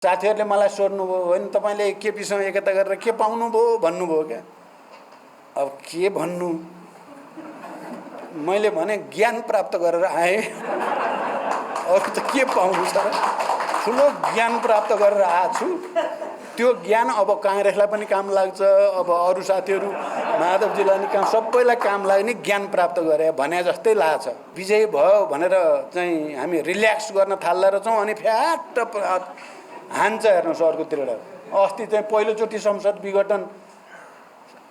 साथीहरूले मलाई सोध्नुभयो होइन तपाईँले केपीसँग एकता गरेर के पाउनुभयो भन्नुभयो क्या। अब के भन्नु, मैले भने ज्ञान प्राप्त गरेर आएँ, अरू त के पाउनु छ र। ठुलो ज्ञान प्राप्त गरेर आएको छु, त्यो ज्ञान अब काङ्ग्रेसलाई पनि काम लाग्छ, अब अरू साथीहरू माधवजीलाई नि काम, सबैलाई काम लाग्ने ज्ञान प्राप्त गरे भने जस्तै लाग्छ। विजय भयो भनेर चाहिँ हामी रिल्याक्स गर्न थाल्दा रहेछौँ, अनि फ्याट हान्छ हेर्नुहोस् अर्कोतिर। अस्ति चाहिँ पहिलोचोटि संसद विघटन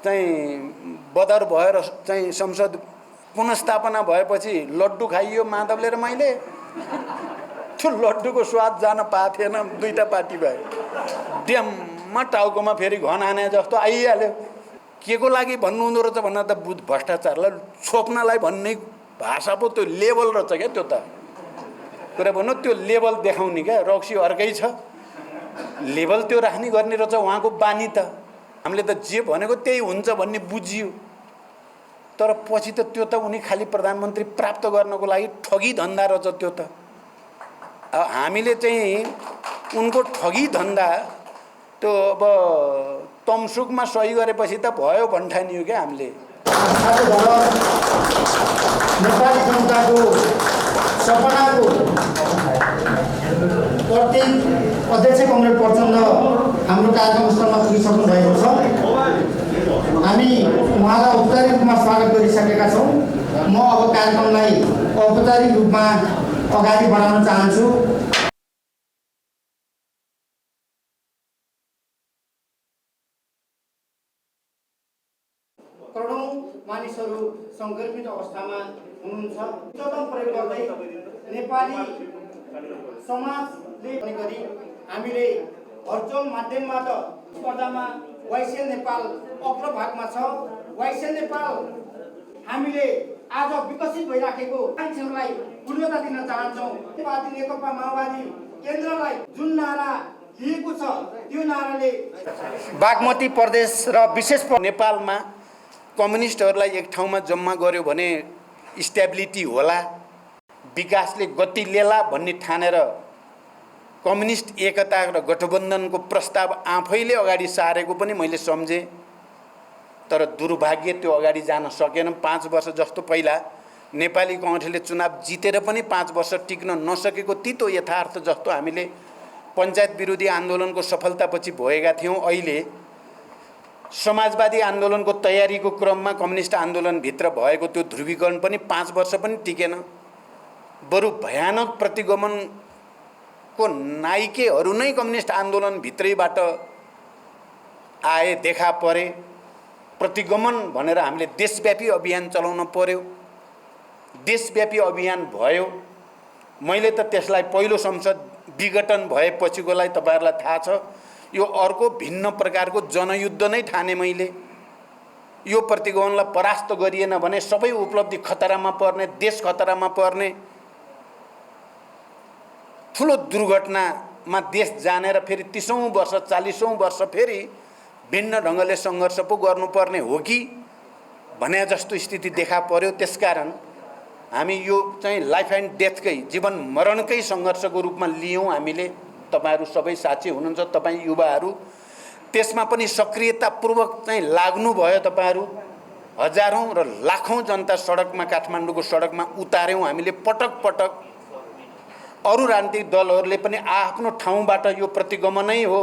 चाहिँ बदर भएर चाहिँ संसद पुनस्थापना भएपछि लड्डु खाइयो माधवले र मैले। त्यो लड्डुको स्वाद जान पाएको थिएन, दुईटा पार्टी भयो। ड्याममा टाउकोमा फेरि घन आने जस्तो आइहाल्यो। के को लागि भन्नुहुँदो रहेछ भन्दा त बुध भ्रष्टाचारलाई छोप्नलाई भन्ने भाषा पो त्यो लेभल रहेछ क्या। त्यो त कुरा भन्नु, त्यो लेभल देखाउने क्या। रक्सी अर्कै छ, लेभल त्यो राख्ने गर्ने रहेछ उहाँको बानी त। हामीले त जे भनेको त्यही हुन्छ भन्ने बुझियो, तर पछि त त्यो त उनी खालि प्रधानमन्त्री प्राप्त गर्नको लागि ठगी धन्दा रहेछ त्यो त। अब हामीले चाहिँ उनको ठगी धन्दा त्यो अब तमसुकमा सही गरेपछि त भयो भन्ठानियो क्या हामीले। नेपाली जनताको सपनाको प्रत्येक अध्यक्ष कमरेड प्रचण्ड हाम्रो कार्यक्रम स्थलमा पुगिसक्नु भएको छ। हामी उहाँलाई औपचारिक रूपमा स्वागत गरिसकेका छौँ। म अब कार्यक्रमलाई औपचारिक रूपमा अगाडि बढाउन चाहन्छु। करोडौं मानिसहरू सङ्क्रमित अवस्थामा हुनुहुन्छ। उच्चतम प्रयोग गर्दै नेपाली समाजले पनि गरी हामीले भर्चुअल माध्यमबाट स्पर्धामा वाइसिएल नेपाल अग्रभागमा छ। वाइसिएल नेपाल हामीले आज विकसित भइराखेको मान्छेहरूलाई पूर्णता दिन चाहन्छौँ। नेकपा माओवादी केन्द्रलाई जुन नारा दिएको छ त्यो नाराले बागमती प्रदेश र विशेष नेपालमा कम्युनिस्टहरूलाई एक ठाउँमा जम्मा गर्यो भने स्टेबिलिटी होला, विकासले गति लिएला भन्ने ठानेर कम्युनिस्ट एकता र गठबन्धनको प्रस्ताव आफैले अगाडि सारेको पनि मैले सम्झेँ। तर दुर्भाग्य त्यो अगाडि जान सकेन। 5 वर्ष जस्तो पहिला नेपाली कङ्ग्रेसले चुनाव जितेर पनि 5 वर्ष टिक्न नसकेको तितो यथार्थ जस्तो हामीले पञ्चायत विरोधी आन्दोलनको सफलतापछि भएका थियौँ। अहिले समाजवादी आन्दोलनको तयारीको क्रममा कम्युनिस्ट आन्दोलनभित्र भएको त्यो ध्रुवीकरण पनि 5 वर्ष पनि टिकेन। बरु भयानक प्रतिगमनको नायिकेहरू नै कम्युनिस्ट आन्दोलनभित्रैबाट आए, देखा परे। प्रतिगमन भनेर हामीले देशव्यापी अभियान चलाउन पर्यो। देशव्यापी अभियान भयो। मैले त त्यसलाई पहिलो संसद विघटन भएपछिकोलाई तपाईँहरूलाई थाहा छ, यो अर्को भिन्न प्रकारको जनयुद्ध नै ठाने मैले। यो प्रतिगमनलाई परास्त गरिएन भने सबै उपलब्धि खतरामा पर्ने, देश खतरामा पर्ने, ठुलो दुर्घटनामा देश जाने र फेरि 30औं वर्ष 40औं वर्ष फेरि भिन्न ढङ्गले सङ्घर्ष पो गर्नुपर्ने हो कि भने जस्तो स्थिति देखा पर्यो। त्यसकारण हामी यो चाहिँ लाइफ एन्ड डेथकै, जीवन मरणकै सङ्घर्षको रूपमा लियौँ हामीले। तपाईहरू सबै साथी हुनुहुन्छ, तपाईँ युवाहरू त्यसमा पनि सक्रियतापूर्वक चाहिँ लाग्नुभयो। तपाईँहरू हजारौँ र लाखौँ जनता सडकमा, काठमाडौँको सडकमा उतार्यौँ हामीले पटक पटक। अरू राजनीतिक दलहरूले पनि आफ्नो ठाउँबाट यो प्रतिगमनै हो,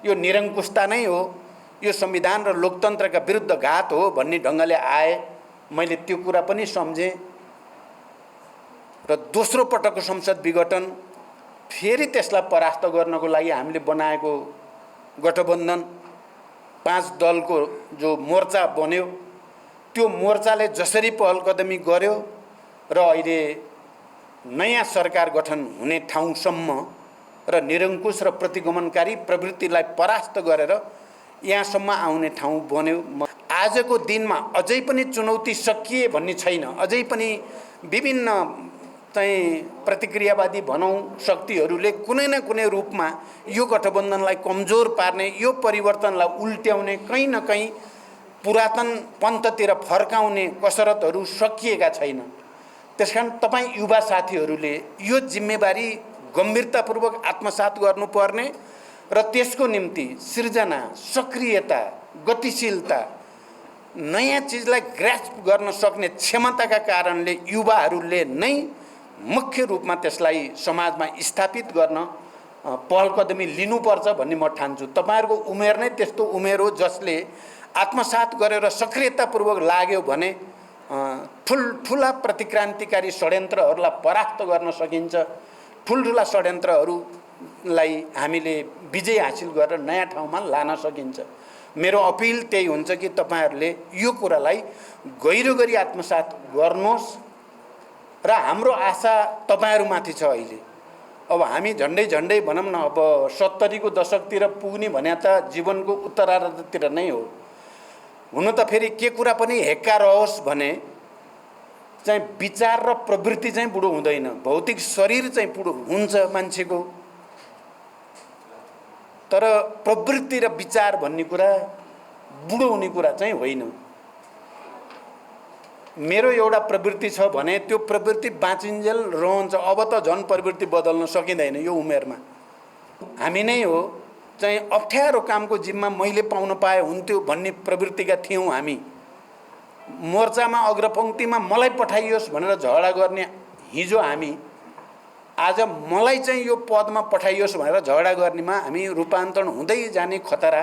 यो निरङ्कुशता नै हो, यो संविधान र लोकतन्त्रका विरुद्ध घात हो भन्ने ढङ्गले आए। मैले त्यो कुरा पनि सम्झेँ। र दोस्रो पटकको संसद विघटन फेरि त्यसलाई परास्त गर्नको लागि हामीले बनाएको गठबन्धन 5 दलको जो मोर्चा बन्यो, त्यो मोर्चाले जसरी पहल कदमी गर्यो र अहिले नयाँ सरकार गठन हुने ठाउँसम्म र निरङ्कुश र प्रतिगमनकारी प्रवृत्तिलाई परास्त गरेर यहाँसम्म आउने ठाउँ बन्यो। आजको दिनमा अझै पनि चुनौती सकिए भन्ने छैन। अझै पनि विभिन्न चाहिँ प्रतिक्रियावादी भनौँ शक्तिहरूले कुनै न कुनै रूपमा यो गठबन्धनलाई कमजोर पार्ने, यो परिवर्तनलाई उल्ट्याउने, कहीँ न कहीँ पुरातन पन्थतिर फर्काउने कसरतहरू सकिएका छैन। त्यसकारण तपाईँ युवा साथीहरूले यो जिम्मेवारी गम्भीरतापूर्वक आत्मसात गर्नुपर्ने र त्यसको निम्ति सृजना, सक्रियता, गतिशीलता, नयाँ चिजलाई ग्रास्प गर्न सक्ने क्षमताका कारणले युवाहरूले नै मुख्य रूपमा त्यसलाई समाजमा स्थापित गर्न पहल कदमी लिनुपर्छ भन्ने म ठान्छु। तपाईहरुको उमेर नै त्यस्तो उमेर हो जसले आत्मसात गरेर सक्रियतापूर्वक लाग्यो भने ठुला प्रतिक्रान्तिकारी षड्यन्त्रहरूलाई परास्त गर्न सकिन्छ। ठुल्ठुला षड्यन्त्रहरूलाई हामीले विजय हासिल गरेर नयाँ ठाउँमा लान सकिन्छ। मेरो अपिल त्यही हुन्छ कि तपाईहरुले यो कुरालाई गहिरो गरी आत्मसात गर्नुहोस् र हाम्रो आशा तपाईहरुमाथि छ। अहिले अब हामी झन्डै भनौँ न, अब 70 को दशकतिर पुग्ने भने त जीवनको उत्तरार्धतिर नै हो। हुन त फेरि के कुरा पनि हेक्का रहोस् भने चाहिँ विचार र प्रवृत्ति चाहिँ बुढो हुँदैन, भौतिक शरीर चाहिँ बुढो हुन्छ मान्छेको, तर प्रवृत्ति र विचार भन्ने कुरा बुढो हुने कुरा चाहिँ होइन। मेरो एउटा प्रवृत्ति छ भने त्यो प्रवृत्ति बाँचिन्जेल रहन्छ। अब त झन् प्रवृत्ति बदल्न सकिँदैन यो उमेरमा। हामी नै हो चाहिँ अप्ठ्यारो कामको जिम्मा मैले पाउन पाए हुन्थ्यो भन्ने प्रवृत्तिका थियौँ हामी। मोर्चामा अग्रपङ्क्तिमा मलाई पठाइयोस् भनेर झगडा गर्ने हिजो हामी आज मलाई चाहिँ यो पदमा पठाइयोस् भनेर झगडा गर्नेमा हामी रूपान्तरण हुँदै जाने खतरा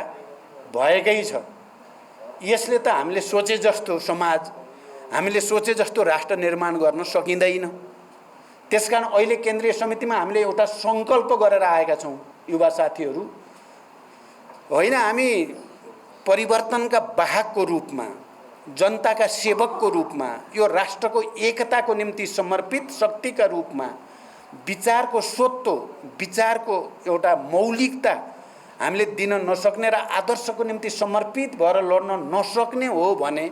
भएकै छ। यसले त हामीले सोचे जस्तो समाज, हामीले सोचे जस्तो राष्ट्र निर्माण गर्न सकिँदैन। त्यसकारण अहिले केन्द्रीय समितिमा हामीले एउटा सङ्कल्प गरेर आएका छौँ युवा साथीहरू। होइन, हामी परिवर्तनका वाहकको रूपमा, जनताका सेवकको रूपमा, यो राष्ट्रको एकताको निम्ति समर्पित शक्तिका रूपमा विचारको स्वत्व, विचारको एउटा मौलिकता हामीले दिन नसक्ने र आदर्शको निम्ति समर्पित भएर लड्न नसक्ने हो भने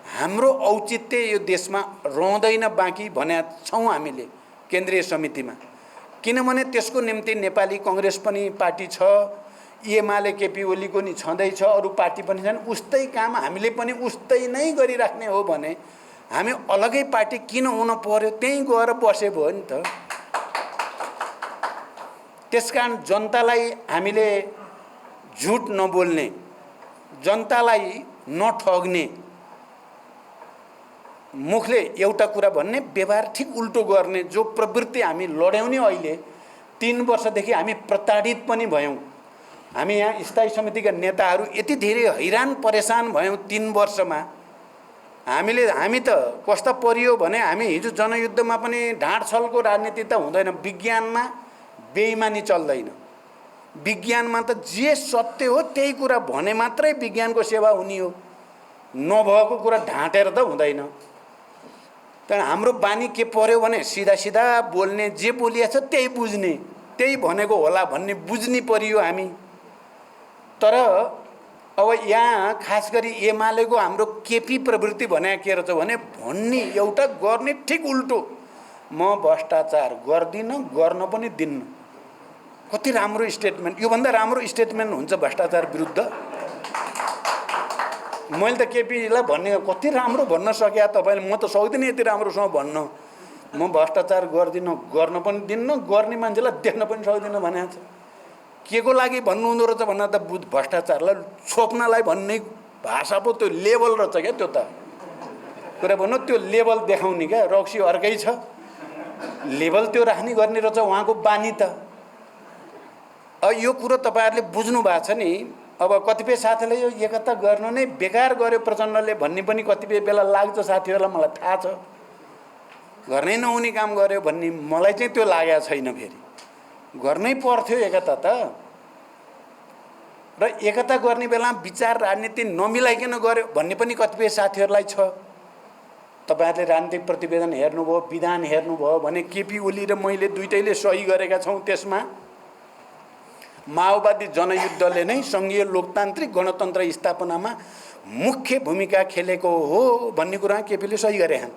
हाम्रो औचित्य यो देशमा रहँदैन बाँकी भने छौँ हामीले केन्द्रीय समितिमा। किनभने त्यसको निम्ति नेपाली कांग्रेस पनि पार्टी छ, एमाले केपी ओलीको नि छँदैछ, अरू पार्टी पनि छन्। उस्तै काम हामीले पनि उस्तै नै गरिराख्ने हो भने हामी अलगै पार्टी किन हुन पर्यो? त्यहीँ गएर बसे भयो नि त। त्यसकारण जनतालाई हामीले झुट नबोल्ने, जनतालाई नठग्ने, मुखले एउटा कुरा भन्ने व्यवहार ठिक उल्टो गर्ने जो प्रवृत्ति हामी लड्याउने अहिले 3 वर्षदेखि हामी प्रताडित पनि भयौँ। हामी यहाँ स्थायी समितिका नेताहरू यति धेरै हैरान परेशान भयौँ 3 वर्षमा। हामी त कस्ता परियो भने हामी हिजो जनयुद्धमा पनि ढाँट छलको राजनीति त हुँदैन, विज्ञानमा बेइमानी चल्दैन। विज्ञानमा त जे सत्य हो त्यही कुरा भने मात्रै विज्ञानको सेवा हुने हो, नभएको कुरा ढाँटेर त हुँदैन। तर हाम्रो बानी के पर्यो भने सिधा सिधा बोल्ने, जे बोलिएको छ त्यही बुझ्ने, त्यही भनेको होला भन्ने बुझ्ने परियो हामी। तर अब यहाँ खास गरी एमालेको हाम्रो केपी प्रवृत्ति भने के रहेछ भने भन्ने एउटा गर्ने ठिक उल्टो। म भ्रष्टाचार गर्दिनँ, गर्न पनि दिन्न। कति राम्रो स्टेटमेन्ट! योभन्दा राम्रो स्टेटमेन्ट हुन्छ भ्रष्टाचार विरुद्ध? मैले त केपीलाई भन्ने कति राम्रो भन्न सके तपाईले, म त सक्दिनँ यति राम्रोसँग भन्न। म भ्रष्टाचार गर्दिनँ, गर्न पनि दिन्न, गर्ने मान्छेलाई देख्न पनि सक्दिनँ भनेको छ। के को लागि भन्नुहुँदो रहेछ भन्दा त भ्रष्टाचारलाई छोप्नलाई भन्ने भाषा पो त्यो लेभल रहेछ क्या। त्यो त कुरा भन्नु, त्यो लेभल देखाउने क्या। रक्सी अर्कै छ, लेभल त्यो राख्ने गर्ने रहेछ उहाँको बानी त। यो कुरो तपाईहरुले बुझ्नु भएको छ नि। अब कतिपय साथीले यो एकता गर्नु नै बेकार गर्यो प्रचण्डले भन्ने पनि कतिपय बेला लाग्छ साथीहरूलाई, मलाई थाहा छ। गर्नै नहुने काम गर्यो भन्ने मलाई चाहिँ त्यो लागेको छैन। फेरि गर्नै पर्थ्यो एकता त। र एकता गर्ने बेला विचार राजनीति नमिलाइकन गर्यो भन्ने पनि कतिपय साथीहरूलाई छ। तपाईहरुले राजनीतिक प्रतिवेदन हेर्नुभयो, विधान हेर्नुभयो भने केपी ओली र मैले दुईटैले सही गरेका छौँ। त्यसमा माओवादी जनयुद्धले नै संघीय लोकतान्त्रिक गणतन्त्र स्थापनामा मुख्य भूमिका खेलेको हो भन्ने कुरा केपीले सही गरे छन्।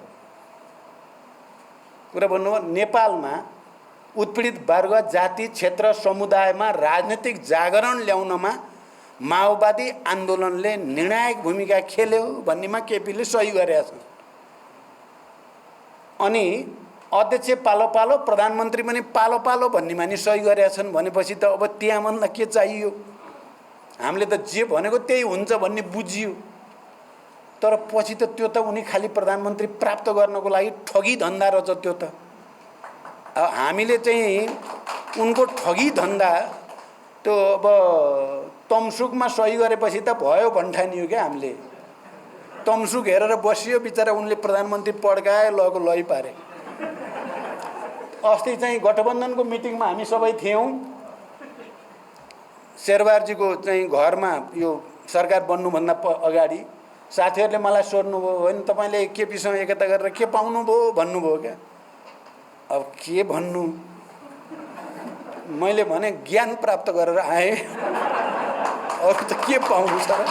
कुरा भन्नुभयो नेपालमा उत्पीडित वर्ग, जाति, क्षेत्र, समुदायमा राजनीतिक जागरण ल्याउनमा माओवादी आन्दोलनले निर्णायक भूमिका खेल्यो भन्नेमा केपीले सही गरेका छन्। अनि अध्यक्ष पालो पालो, प्रधानमन्त्री पनि पालो पालो भन्ने मानि सही गरेका छन् भनेपछि त अब त्यहाँभन्दा के चाहियो? हामीले त जे भनेको त्यही हुन्छ भन्ने बुझियो। तर पछि त त्यो त उनी खालि प्रधानमन्त्री प्राप्त गर्नको लागि ठगी धन्दा रहेछ त्यो त। हामीले चाहिँ उनको ठगी धन्दा त्यो अब तमसुकमा सही गरेपछि त भयो भन्ठानियो क्या हामीले। तमसुक हेरेर बसियो बिचरा, उनले प्रधानमन्त्री पड्काए, लगो लै पारे। अस्ति चाहिँ गठबन्धनको मिटिङमा हामी सबै थियौँ। शेरबहादुरजीको चाहिँ घरमा यो सरकार बन्नुभन्दा अगाडि साथीहरूले मलाई सोध्नुभयो, होइन तपाईँले केपीसँग एकता गरेर के पाउनुभयो भन्नुभयो क्या। अब के भन्नु, मैले भने ज्ञान प्राप्त गरेर आएँ, अरू त के पाउनु छ र?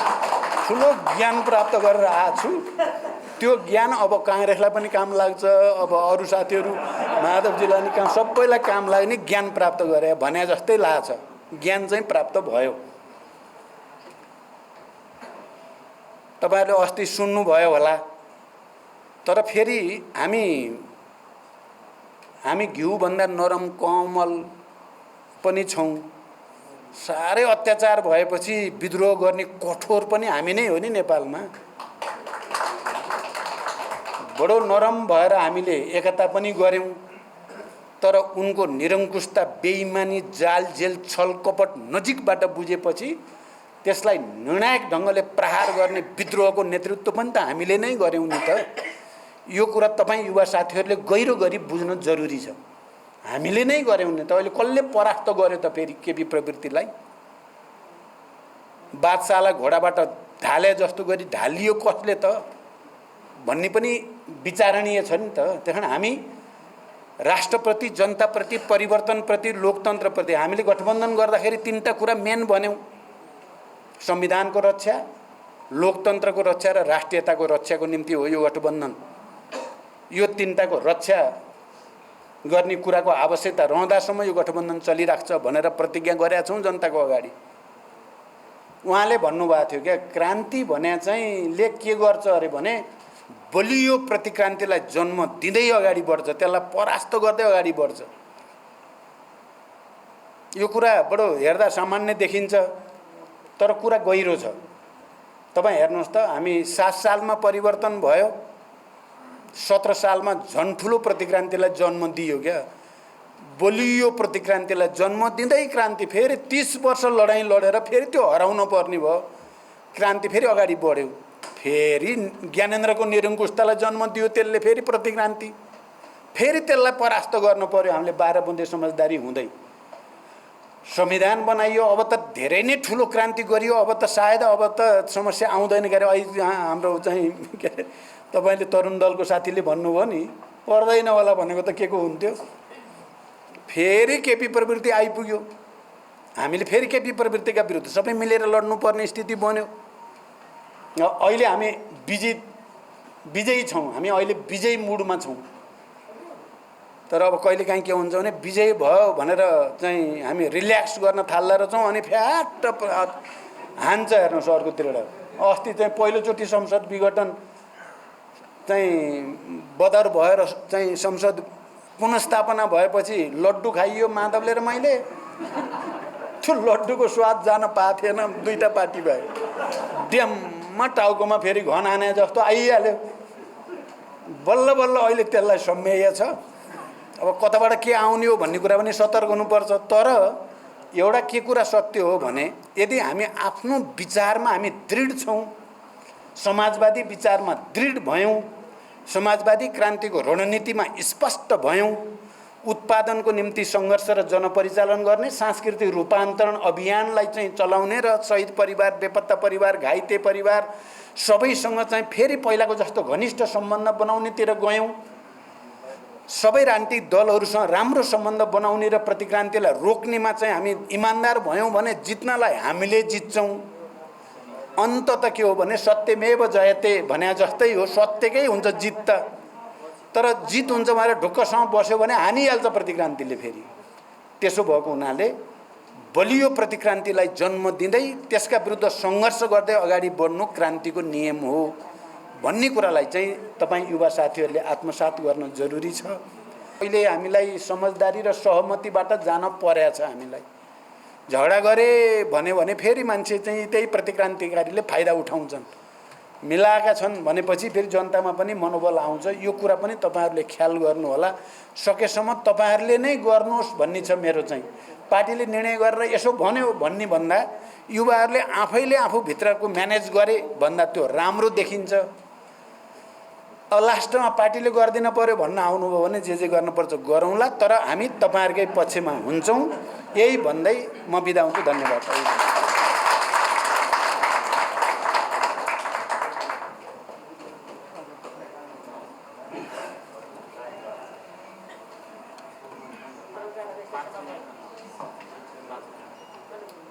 ठुलो ज्ञान प्राप्त गरेर आएको छु। त्यो ज्ञान अब काङ्ग्रेसलाई पनि काम लाग्छ, अब अरू साथीहरू माधवजीलाई नि काम, सबैलाई काम लाग्ने ज्ञान प्राप्त गरे भने जस्तै लाग्छ। ज्ञान चाहिँ प्राप्त भयो। तपाईँहरूले अस्ति सुन्नुभयो होला, तर फेरि हामी घिउभन्दा नरम कोमल पनि छौँ। साह्रै अत्याचार भएपछि विद्रोह गर्ने कठोर पनि हामी नै हो नि नेपालमा। बडो नरम भएर हामीले एकता पनि गऱ्यौँ, तर उनको निरङ्कुशता, बेइमानी, जाल जेल, छल कपट नजिकबाट बुझेपछि त्यसलाई निर्णायक ढङ्गले प्रहार गर्ने विद्रोहको नेतृत्व पनि त हामीले नै गऱ्यौँ नि त। यो कुरा तपाईँ युवा साथीहरूले गहिरो गरी बुझ्न जरुरी छ। हामीले नै गऱ्यौँ नि त। अहिले कसले परास्त गर्यो त फेरि केपी प्रवृत्तिलाई? बादशाहलाई घोडाबाट ढाले जस्तो गरी ढालियो कसले त भन्ने पनि विचारणीय छ नि त। त्यस कारण हामी राष्ट्रप्रति, जनताप्रति, परिवर्तनप्रति, लोकतन्त्रप्रति हामीले गठबन्धन गर्दाखेरि तीनटा कुरा मेन भन्यौँ। संविधानको रक्षा, लोकतन्त्रको रक्षा र राष्ट्रियताको रक्षाको निम्ति हो यो गठबन्धन। यो तीनटाको रक्षा गर्ने कुराको आवश्यकता रहँदासम्म यो गठबन्धन चलिराख्छ भनेर प्रतिज्ञा गरेका छौँ जनताको अगाडि। उहाँले भन्नुभएको थियो क्या, क्रान्ति भने चाहिँ ले के गर्छ अरे भने बलियो प्रतिक्रान्तिलाई जन्म दिँदै अगाडि बढ्छ, त्यसलाई परास्त गर्दै अगाडि बढ्छ। यो कुरा बडो हेर्दा सामान्य देखिन्छ, तर कुरा गहिरो छ। तपाईँ हेर्नुहोस् त, हामी 7 सालमा परिवर्तन भयो, 17 सालमा झन् ठुलो प्रतिक्रान्तिलाई जन्म दियो क्या। बलियो प्रतिक्रान्तिलाई जन्म दिँदै क्रान्ति फेरि 30 वर्ष लडाइँ लडेर फेरि त्यो हराउन पर्ने भयो। क्रान्ति फेरि अगाडि बढ्यो। फेरि ज्ञानेन्द्रको निरङ्कुशतालाई जन्म दियो, त्यसले फेरि प्रतिक्रान्ति, फेरि त्यसलाई परास्त गर्नु पर्यो हामीले 12 बुँदे समझदारी हुँदै। संविधान बनाइयो, अब त धेरै नै ठुलो क्रान्ति गरियो। अब त सायद अब त समस्या आउँदैन गरे। अहिले हाम्रो चाहिँ के अरे, तपाईँले तरुण दलको साथीले भन्नुभयो नि, पर्दैन होला भनेको त के को हुन्थ्यो। फेरि केपी प्रवृत्ति आइपुग्यो। हामीले फेरि केपी प्रवृत्तिका विरुद्ध सबै मिलेर लड्नुपर्ने स्थिति बन्यो। अहिले हामी विजयी छौँ, हामी अहिले विजयी मुडमा छौँ। तर अब कहिलेकाहीँ के हुन्छ भने विजय भयो भनेर चाहिँ हामी रिल्याक्स गर्न थाल्दा रहेछौँ, अनि फ्याट हान्छ। हेर्नुहोस् अर्कोतिर अस्ति चाहिँ पहिलोचोटि संसद विघटन चाहिँ बदर भएर चाहिँ संसद पुनस्थापना भएपछि लड्डु खाइयो माधवले र मैले। त्यो लड्डुको स्वाद जान पाएको थिएन, दुईटा पार्टी भयो। ड्याममा टाउकोमा फेरि घन आने जस्तो आइहाल्यो। बल्ल बल्ल अहिले त्यसलाई सम्मेय छ। अब कताबाट के आउने हो भन्ने कुरा पनि सतर्क हुनुपर्छ। तर एउटा के कुरा सत्य हो भने, यदि हामी आफ्नो विचारमा हामी दृढ छौँ, समाजवादी विचारमा दृढ भयौँ, समाजवादी क्रान्तिको रणनीतिमा स्पष्ट भयौँ, उत्पादनको निम्ति सङ्घर्ष र जनपरिचालन गर्ने, सांस्कृतिक रूपान्तरण अभियानलाई चाहिँ चलाउने र शहीद परिवार, बेपत्ता परिवार, घाइते परिवार सबैसँग चाहिँ फेरि पहिलाको जस्तो घनिष्ठ सम्बन्ध बनाउनेतिर गयौँ, सबै राजनीतिक दलहरूसँग राम्रो सम्बन्ध बनाउने र प्रतिक्रान्तिलाई रोक्नेमा चाहिँ हामी इमान्दार भयौँ भने जित्नलाई हामीले जित्छौँ। अन्त त के हो भने सत्यमेव जयते भने जस्तै हो, सत्यकै हुन्छ जित त। तर जित हुन्छ भनेर ढुक्कसँग बस्यो भने हानिहाल्छ प्रतिक्रान्तिले फेरि। त्यसो भएको हुनाले बलियो प्रतिक्रान्तिलाई जन्म दिँदै त्यसका विरुद्ध सङ्घर्ष गर्दै अगाडि बढ्नु क्रान्तिको नियम हो भन्ने कुरालाई चाहिँ तपाईँ युवा साथीहरूले आत्मसात गर्न जरुरी छ। अहिले हामीलाई समझदारी र सहमतिबाट जान परेको छ। हामीलाई झगडा गरे भने फेरि मान्छे चाहिँ त्यही प्रतिक्रान्तिकारीले फाइदा उठाउँछन्। मिलाएका छन् भनेपछि फेरि जनतामा पनि मनोबल आउँछ। यो कुरा पनि तपाईहरुले ख्याल गर्नु होला। सकेसम्म तपाईहरुले नै गर्नुहोस् भन्ने छ मेरो चाहिँ। पार्टीले निर्णय गरेर यसो भन्यो भन्ने भन्दा युवाहरूले आफैले आफू भित्रको म्यानेज गरे भन्दा त्यो राम्रो देखिन्छ। लास्टमा पार्टीले गर्दिन पर्यो भन्न आउनुभयो भने जे गर्नुपर्छ गरौँला, तर हामी तपाईहरुकै पक्षमा हुन्छौँ। यही भन्दै म बिदा हुन्छु। धन्यवाद।